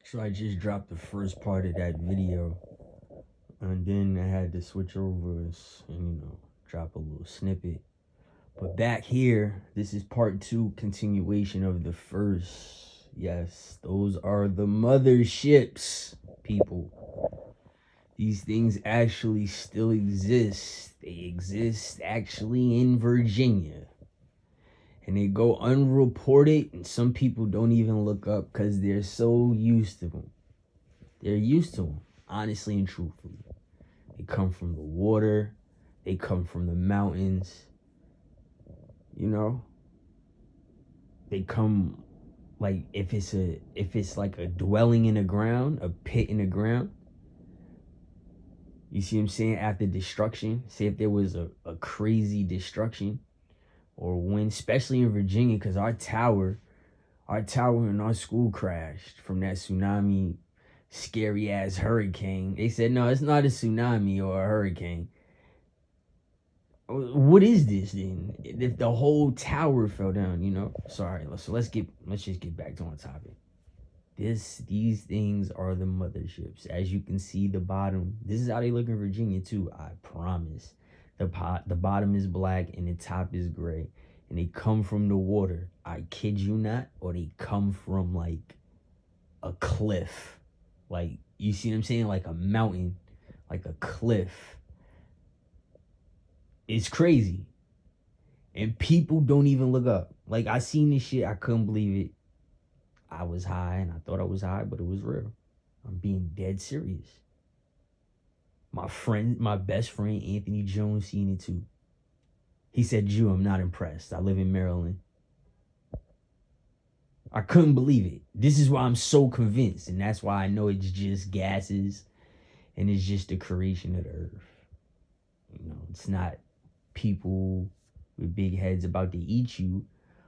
So I just dropped the first part of that video, and then I had to switch over and drop a little snippet. But back here, this is part two, continuation of the first. Yes, those are the motherships, people. These things actually still exist. They exist actually in Virginia. And they go unreported, and some people don't even look up because they're so used to them. They're used to them, honestly and truthfully. They come from the water, they come from the mountains, you know? They come like if it's like a dwelling in the ground, a pit in the ground. You see what I'm saying? After destruction, say if there was a crazy destruction or when, especially in Virginia, because our tower in our school crashed from that tsunami, scary ass hurricane. They said, no, it's not a tsunami or a hurricane. What is this then? If the whole tower fell down, Sorry, so let's just get back to on topic. These things are the motherships. As you can see, the bottom. This is how they look in Virginia too. I promise. The bottom is black and the top is gray, and they come from the water. I kid you not, or they come from like a cliff, like you see what I'm saying, like a mountain, like a cliff. It's crazy, and people don't even look up. Like I seen this shit, I couldn't believe it. I was high and I thought I was high, but it was real. I'm being dead serious. My best friend, Anthony Jones, seen it too. He said, Jew, I'm not impressed. I live in Maryland. I couldn't believe it. This is why I'm so convinced. And that's why I know it's just gases and it's just the creation of the earth. It's not people with big heads about to eat you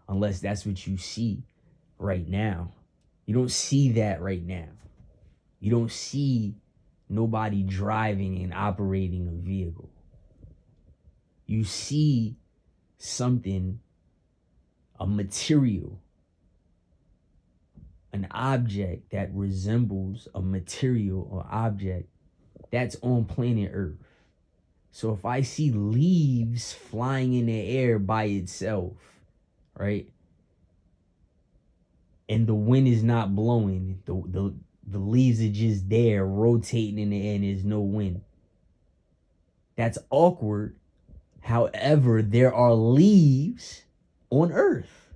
unless that's what you see right now. You don't see that right now. You don't see nobody driving and operating a vehicle. You see something, a material, an object that resembles a material or object that's on planet Earth. So if I see leaves flying in the air by itself, right? And the wind is not blowing, the leaves are just there rotating in the air and there's no wind. That's awkward. However, there are leaves on Earth.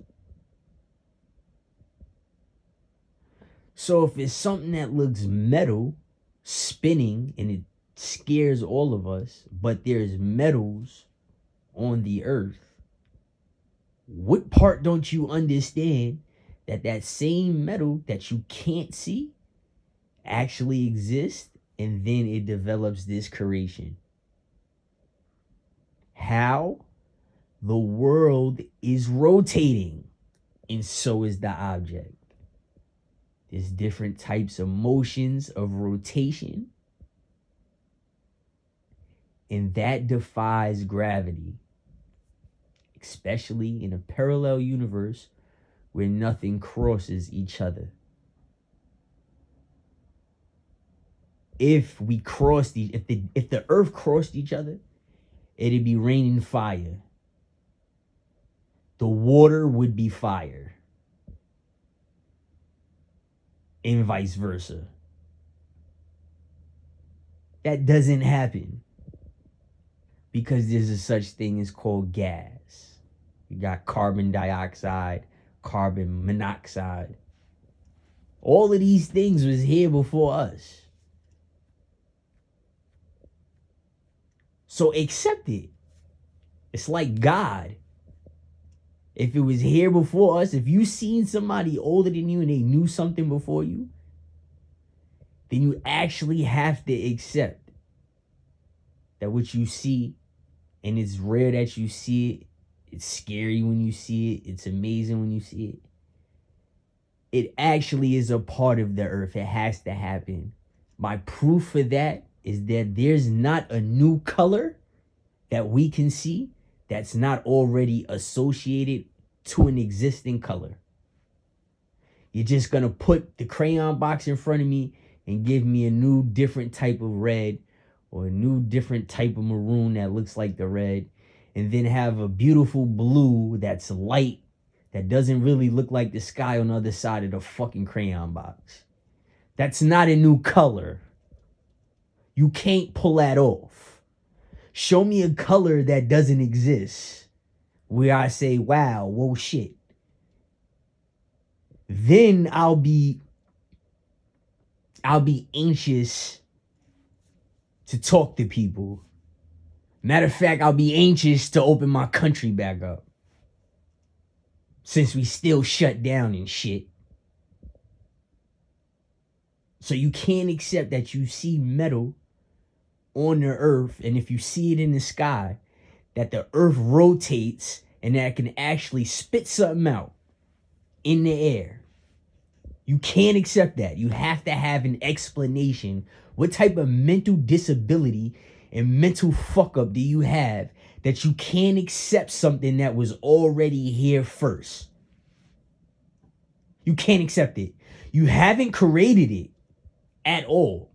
So if it's something that looks metal spinning and it scares all of us, but there's metals on the Earth, what part don't you understand that same metal that you can't see actually exists, and then it develops this creation? How? The world is rotating, and so is the object. There's different types of motions of rotation, and that defies gravity, especially in a parallel universe where nothing crosses each other. If the earth crossed each other, it'd be raining fire. The water would be fire. And vice versa. That doesn't happen because there's a such thing as called gas. You got carbon dioxide, carbon monoxide. All of these things was here before us. So accept it. It's like God. If it was here before us, if you seen somebody older than you and they knew something before you, then you actually have to accept that what you see, and it's rare that you see it, it's scary when you see it, it's amazing when you see it, it actually is a part of the earth. It has to happen. My proof for that is that there's not a new color that we can see that's not already associated to an existing color. You're just going to put the crayon box in front of me and give me a new different type of red or a new different type of maroon that looks like the red, and then have a beautiful blue that's light that doesn't really look like the sky on the other side of the fucking crayon box. That's not a new color. You can't pull that off. Show me a color that doesn't exist where I say, wow, whoa, shit. Then I'll be anxious to talk to people. Matter of fact, I'll be anxious to open my country back up, since we still shut down and shit. So you can't accept that you see metal on the earth, and if you see it in the sky, that the earth rotates and that it can actually spit something out in the air. You can't accept that. You have to have an explanation. What type of mental disability and mental fuck up do you have that you can't accept something that was already here first? You can't accept it. You haven't created it at all,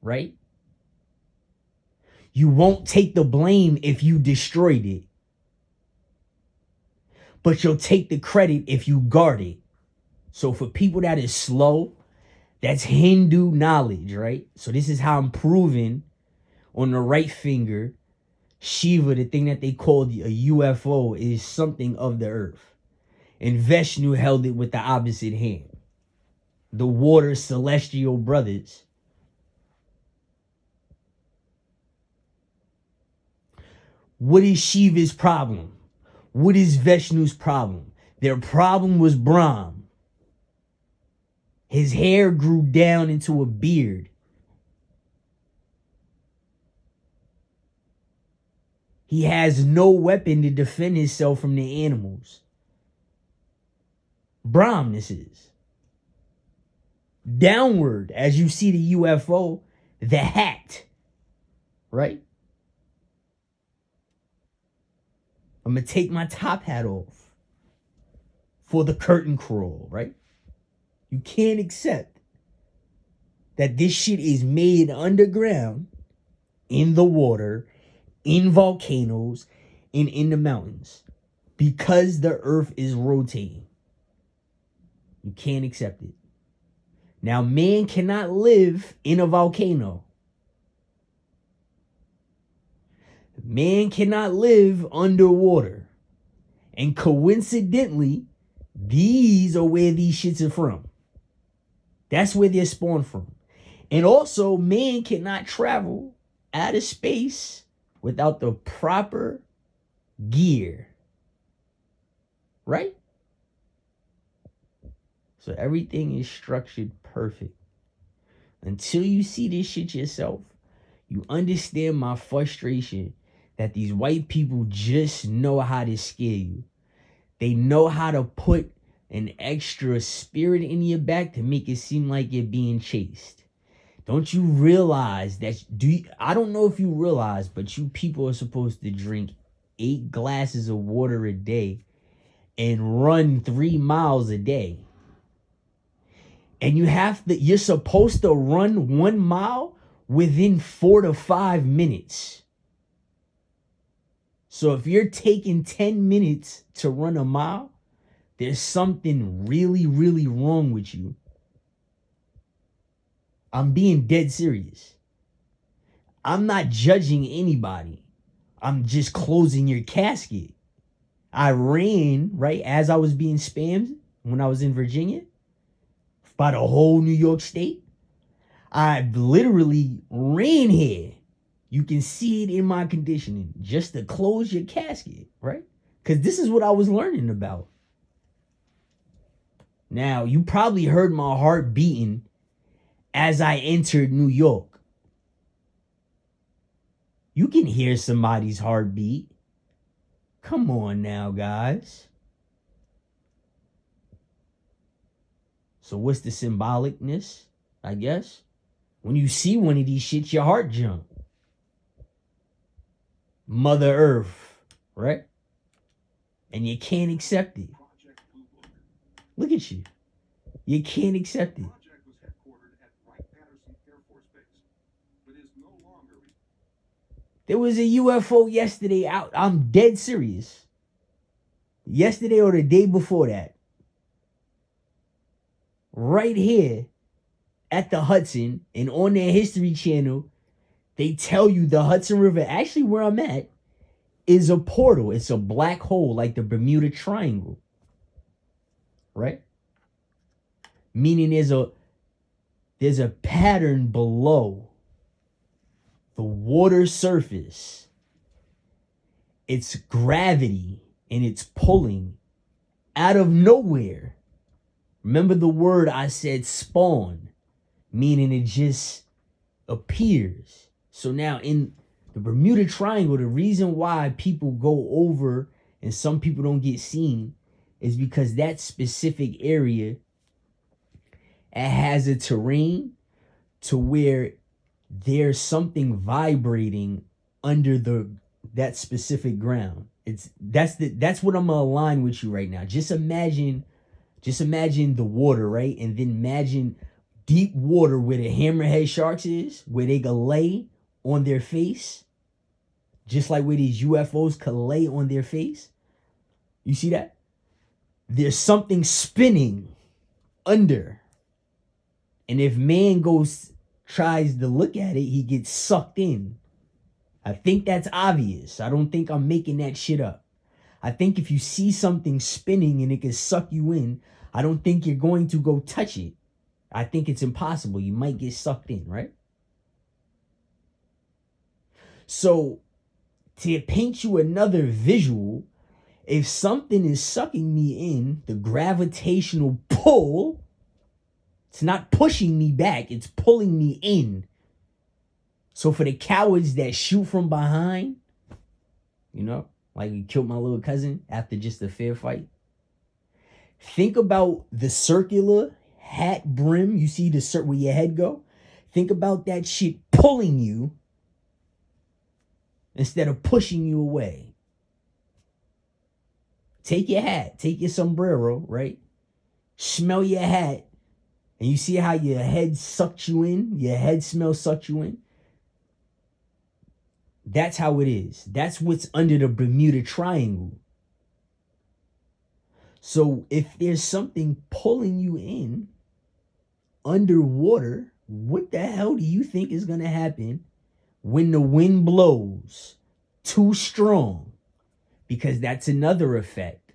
right? You won't take the blame if you destroyed it, but you'll take the credit if you guard it. So for people that is slow, that's Hindu knowledge, right? So this is how I'm proving on the right finger, Shiva, the thing that they called a UFO, is something of the earth. And Vishnu held it with the opposite hand. The water celestial brothers. What is Shiva's problem? What is Vishnu's problem? Their problem was Brahm. His hair grew down into a beard. He has no weapon to defend himself from the animals. Brahm, this is. Downward, as you see the UFO, the hat, right? I'm going to take my top hat off for the curtain crawl, right? You can't accept that this shit is made underground, in the water, in volcanoes, and in the mountains, because the earth is rotating. You can't accept it. Now, man cannot live in a volcano. Man cannot live underwater. And coincidentally, these are where these shits are from. That's where they're spawned from. And also, man cannot travel out of space without the proper gear. Right? So everything is structured perfect. Until you see this shit yourself, you understand my frustration that these white people just know how to scare you. They know how to put an extra spirit in your back to make it seem like you're being chased. Don't you realize that? I don't know if you realize, but you people are supposed to drink 8 glasses of water a day and run 3 miles a day. And you're supposed to run 1 mile within 4 to 5 minutes. So if you're taking 10 minutes to run a mile, there's something really, really wrong with you. I'm being dead serious. I'm not judging anybody. I'm just closing your casket. I ran, right, as I was being spammed when I was in Virginia by the whole New York State. I literally ran here. You can see it in my conditioning just to close your casket, right? Because this is what I was learning about. Now, you probably heard my heart beating as I entered New York. You can hear somebody's heartbeat. Come on now, guys. So what's the symbolicness, I guess? When you see one of these shits, your heart jump. Mother Earth, right? And you can't accept it. Look at you. You can't accept it. There was a UFO yesterday out. I'm dead serious. Yesterday or the day before that. Right here at the Hudson and on their History Channel, they tell you the Hudson River, actually where I'm at, is a portal. It's a black hole like the Bermuda Triangle. Right? Meaning there's a pattern below the water surface. It's gravity and it's pulling out of nowhere. Remember the word I said, spawn, meaning it just appears. So now in the Bermuda Triangle, the reason why people go over and some people don't get seen is because that specific area, it has a terrain to where there's something vibrating under that specific ground. That's what I'm gonna align with you right now. Just imagine the water, right? And then imagine deep water where the hammerhead sharks is, where they can lay on their face, just like where these UFOs can lay on their face. You see that? There's something spinning under. And if man tries to look at it, he gets sucked in. I think that's obvious. I don't think I'm making that shit up. I think if you see something spinning and it can suck you in, I don't think you're going to go touch it. I think it's impossible. You might get sucked in, right? So, to paint you another visual, if something is sucking me in, the gravitational pull, it's not pushing me back, it's pulling me in. So for the cowards that shoot from behind, you know, like we killed my little cousin after just a fair fight. Think about the circular hat brim. You see where your head go? Think about that shit pulling you instead of pushing you away. Take your hat, take your sombrero, right? Smell your hat, and you see how your head sucked you in? Your head smell sucked you in? That's how it is. That's what's under the Bermuda Triangle. So if there's something pulling you in underwater, what the hell do you think is going to happen when the wind blows too strong? Because that's another effect.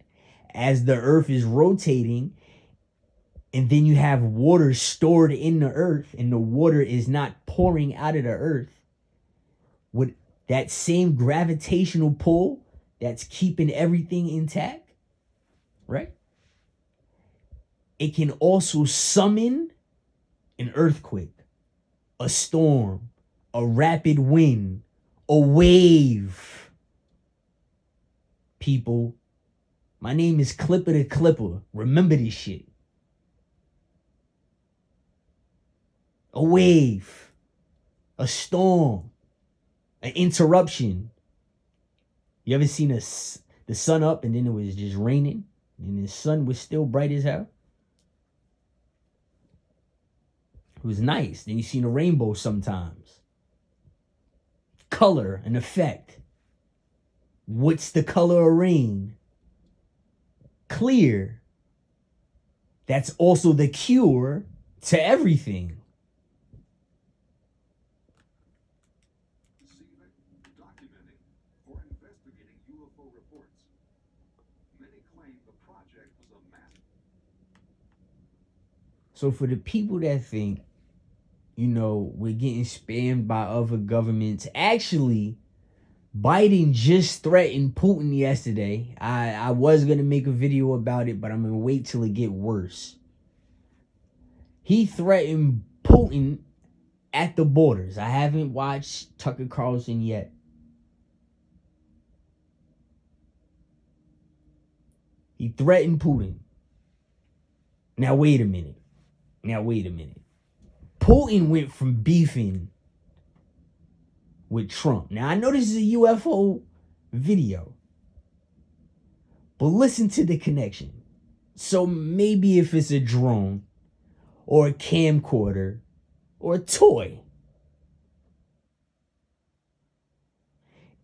As the earth is rotating, and then you have water stored in the earth, and the water is not pouring out of the earth, with that same gravitational pull that's keeping everything intact, right? It can also summon an earthquake, a storm, a rapid wind, a wave. People, my name is CLIPHER2CLIPPER. Remember this shit. A wave, a storm, an interruption. You ever seen the sun up and then it was just raining and the sun was still bright as hell? It was nice. Then you seen a rainbow sometimes. Color and effect. What's the color of rain? Clear. That's also the cure to everything. So for the people that think, you know, we're getting spammed by other governments, actually, Biden just threatened Putin yesterday. I was going to make a video about it, but I'm going to wait till it get worse. He threatened Putin at the borders. I haven't watched Tucker Carlson yet. He threatened Putin. Now, wait a minute. Putin went from beefing with Trump. Now, I know this is a UFO video, but listen to the connection. So maybe if it's a drone, or a camcorder or a toy.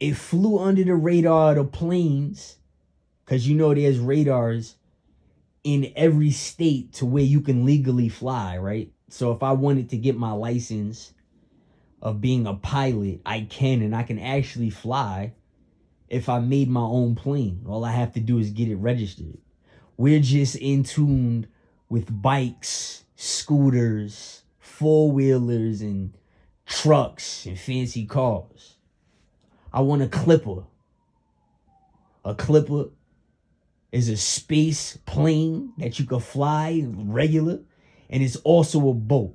It flew under the radar of the planes, because you know there's radars in every state to where you can legally fly, right? So if I wanted to get my license of being a pilot, I can, and I can actually fly if I made my own plane. All I have to do is get it registered. We're just in tune with bikes, scooters, four-wheelers, and trucks and fancy cars. I want a Clipper. A Clipper is a space plane that you can fly regular, and it's also a boat.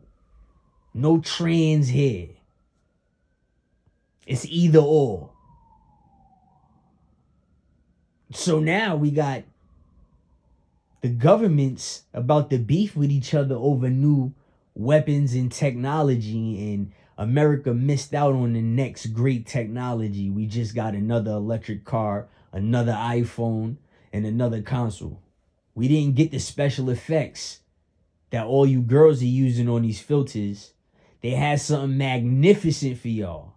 No trans here. It's either or. So now we got the governments about to beef with each other over new weapons and technology, and America missed out on the next great technology. We just got another electric car, another iPhone, and another console. We didn't get the special effects that all you girls are using on these filters. They had something magnificent for y'all,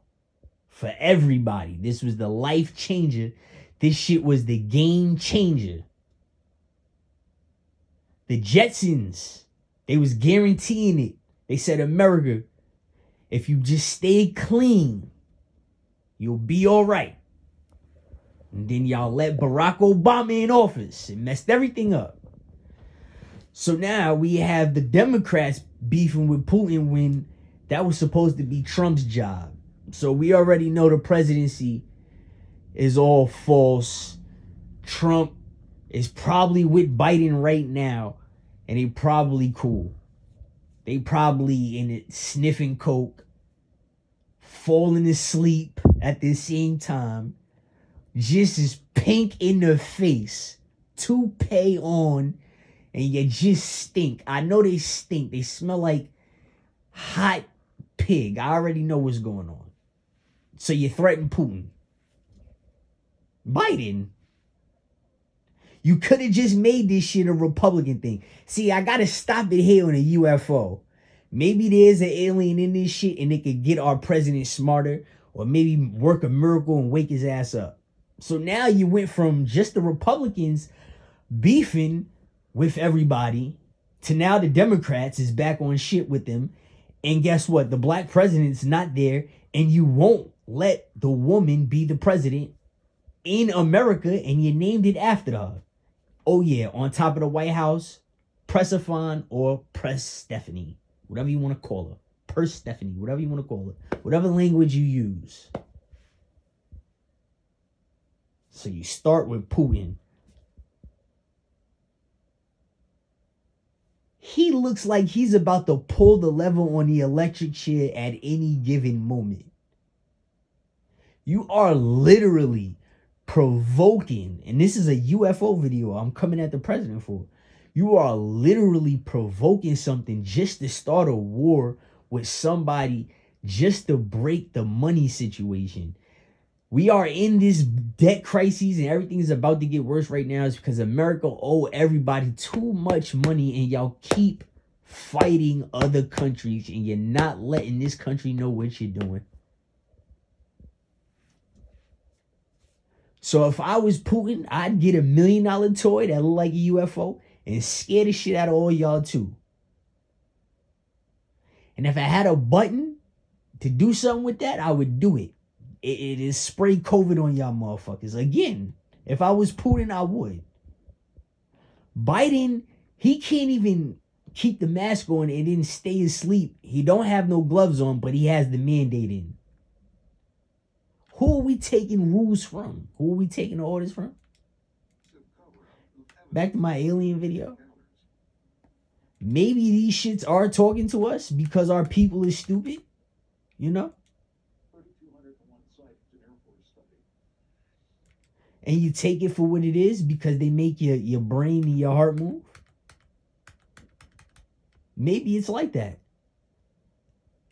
for everybody. This was the life changer. This shit was the game changer. The Jetsons, they was guaranteeing it. They said, America, if you just stay clean, you'll be all right. And then y'all let Barack Obama in office and messed everything up. So now we have the Democrats beefing with Putin when that was supposed to be Trump's job. So we already know the presidency is all false. Trump is probably with Biden right now, and they probably cool. They probably in it sniffing coke, falling asleep at the same time, just as pink in the face, toupee on, and you just stink. I know they stink. They smell like hot pig. I already know what's going on. So you threaten Putin. Biden, you could have just made this shit a Republican thing. See, I gotta stop it here on a UFO. Maybe there's an alien in this shit and they could get our president smarter, or maybe work a miracle and wake his ass up. So now you went from just the Republicans beefing with everybody to now the Democrats is back on shit with them. And guess what? The black president's not there, and you won't let the woman be the president in America, and you named it after her. Oh yeah, on top of the White House, Pressaphon or Press Stephanie, whatever you want to call her. Purse Stephanie, whatever you want to call it. Whatever language you use. So you start with Putin. He looks like he's about to pull the lever on the electric chair at any given moment. You are literally provoking, and this is a UFO video I'm coming at the president for. You are literally provoking something just to start a war with somebody, just to break the money situation. We are in this debt crisis and everything is about to get worse right now. Is because America owe everybody too much money, and y'all keep fighting other countries, and you're not letting this country know what you're doing. So if I was Putin, I'd get $1 million toy that looked like a UFO and scare the shit out of all y'all too. And if I had a button to do something with that, I would do it. It is spray COVID on y'all motherfuckers. Again, if I was Putin, I would. Biden, he can't even keep the mask on and then stay asleep. He don't have no gloves on, but he has the mandate in. Who are we taking rules from? Who are we taking orders from? Back to my alien video. Maybe these shits are talking to us because our people is stupid. You know? And you take it for what it is because they make your brain and your heart move. Maybe it's like that.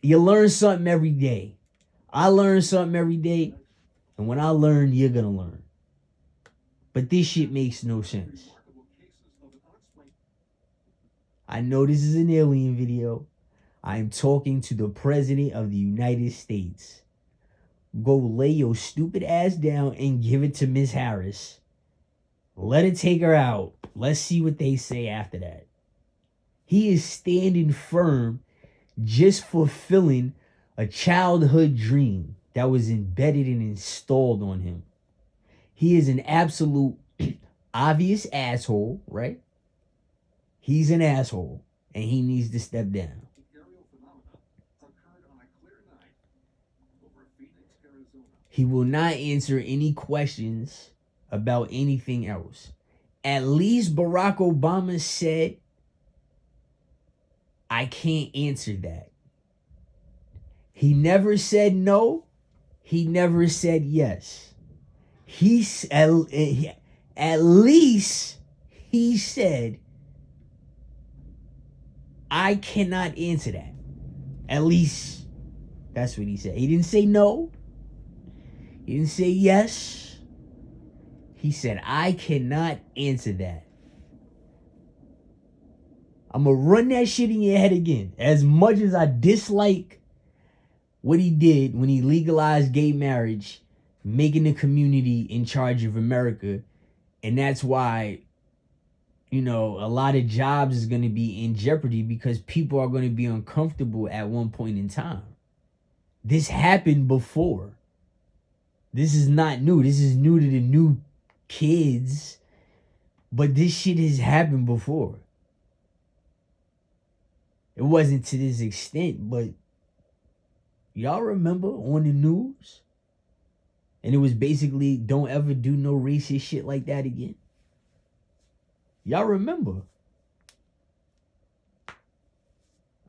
You learn something every day. I learn something every day. And when I learn, you're going to learn. But this shit makes no sense. I know this is an alien video. I am talking to the President of the United States. Go lay your stupid ass down and give it to Miss Harris. Let it take her out. Let's see what they say after that. He is standing firm, just fulfilling a childhood dream that was embedded and installed on him. He is an absolute obvious asshole, right? He's an asshole, and he needs to step down. He will not answer any questions about anything else. At least Barack Obama said, I can't answer that. He never said no. He never said yes. At least he said, I cannot answer that. At least that's what he said. He didn't say no. He didn't say yes. He said, I cannot answer that. I'm going to run that shit in your head again. As much as I dislike what he did when he legalized gay marriage, making the community in charge of America, and that's why, a lot of jobs is going to be in jeopardy because people are going to be uncomfortable at one point in time. This happened before. This is not new. This is new to the new kids. But this shit has happened before. It wasn't to this extent, but y'all remember on the news? And it was basically, don't ever do no racist shit like that again. Y'all remember?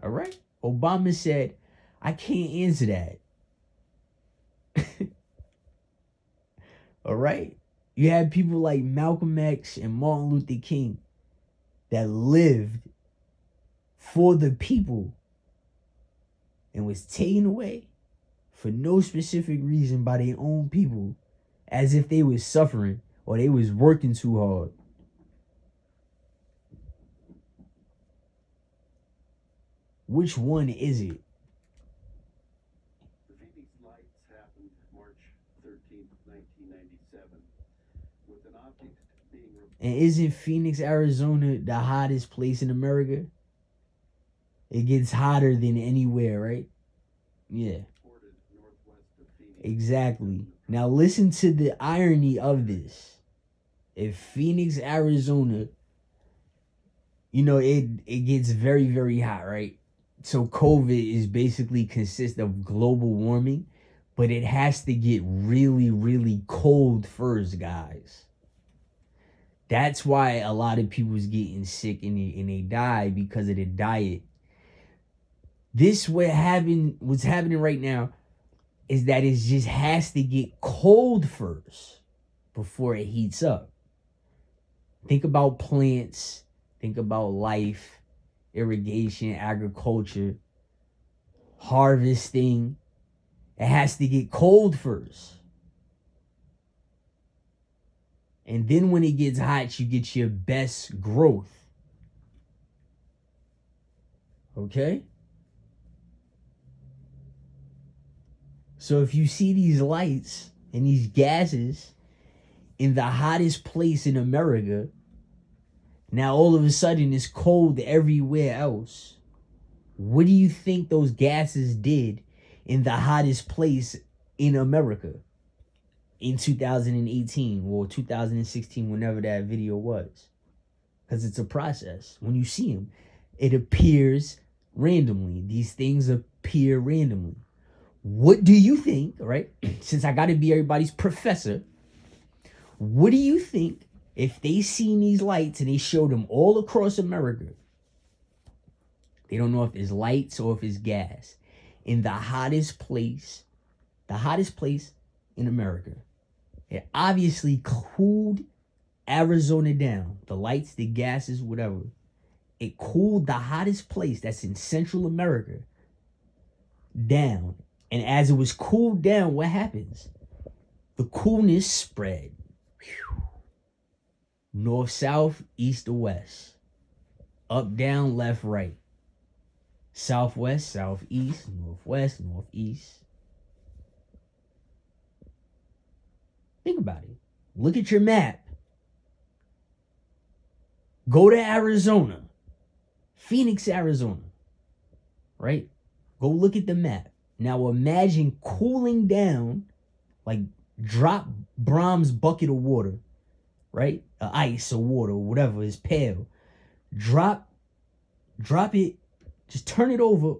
All right? Obama said, I can't answer that. All right? You had people like Malcolm X and Martin Luther King that lived for the people and was taken away for no specific reason by their own people, as if they was suffering or they was working too hard. Which one is it? The Phoenix Lights happened March 13th, 1997, with an object being... And isn't Phoenix, Arizona the hottest place in America? It gets hotter than anywhere, right? Yeah. Exactly. Now listen to the irony of this. If Phoenix, Arizona, it gets very, very hot, right? So COVID is basically consists of global warming, but it has to get really, really cold first, guys. That's why a lot of people's getting sick and they die because of the diet. What's happening right now is that it just has to get cold first before it heats up. Think about plants, think about life, irrigation, agriculture, harvesting. It has to get cold first. And then when it gets hot, you get your best growth. Okay? So if you see these lights and these gases in the hottest place in America, now all of a sudden it's cold everywhere else. What do you think those gases did in the hottest place in America in 2018 or 2016, whenever that video was? Because it's a process. When you see them, it appears randomly. These things appear randomly. What do you think, right? Since I got to be everybody's professor, what do you think if they seen these lights and they showed them all across America? They don't know if it's lights or if it's gas. In the hottest place in America. It obviously cooled Arizona down. The lights, the gases, whatever. It cooled the hottest place that's in Central America down. And as it was cooled down, what happens? The coolness spread. North, south, east to west. Up, down, left, right. Southwest, southeast, northwest, northeast. Think about it. Look at your map. Go to Arizona. Phoenix, Arizona. Right? Go look at the map. Now imagine cooling down, like drop Brahms' bucket of water, right? Ice or water or whatever is pale. Drop it, just turn it over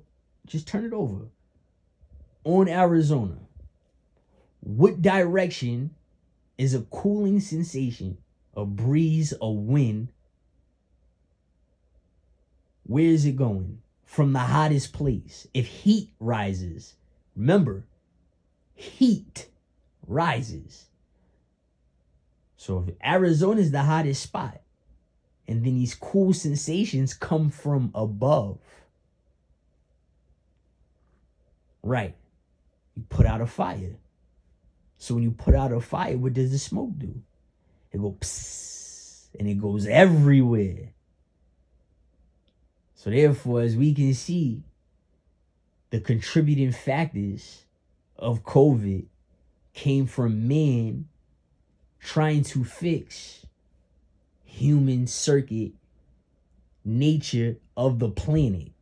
on Arizona. What direction is a cooling sensation, a breeze, a wind? Where is it going? From the hottest place. If heat rises, remember, heat rises. So if Arizona is the hottest spot, and then these cool sensations come from above, right? You put out a fire. So when you put out a fire, what does the smoke do? It goes psst, and it goes everywhere. So therefore, as we can see, the contributing factors of COVID came from man trying to fix human circuit nature of the planet.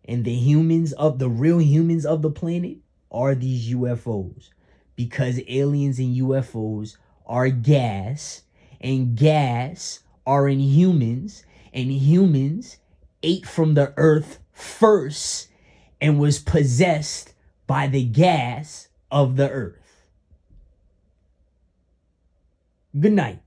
And the real humans of the planet are these UFOs. Because aliens and UFOs are gas, and gas are in humans, and humans ate from the earth first and was possessed by the gas of the earth. Good night.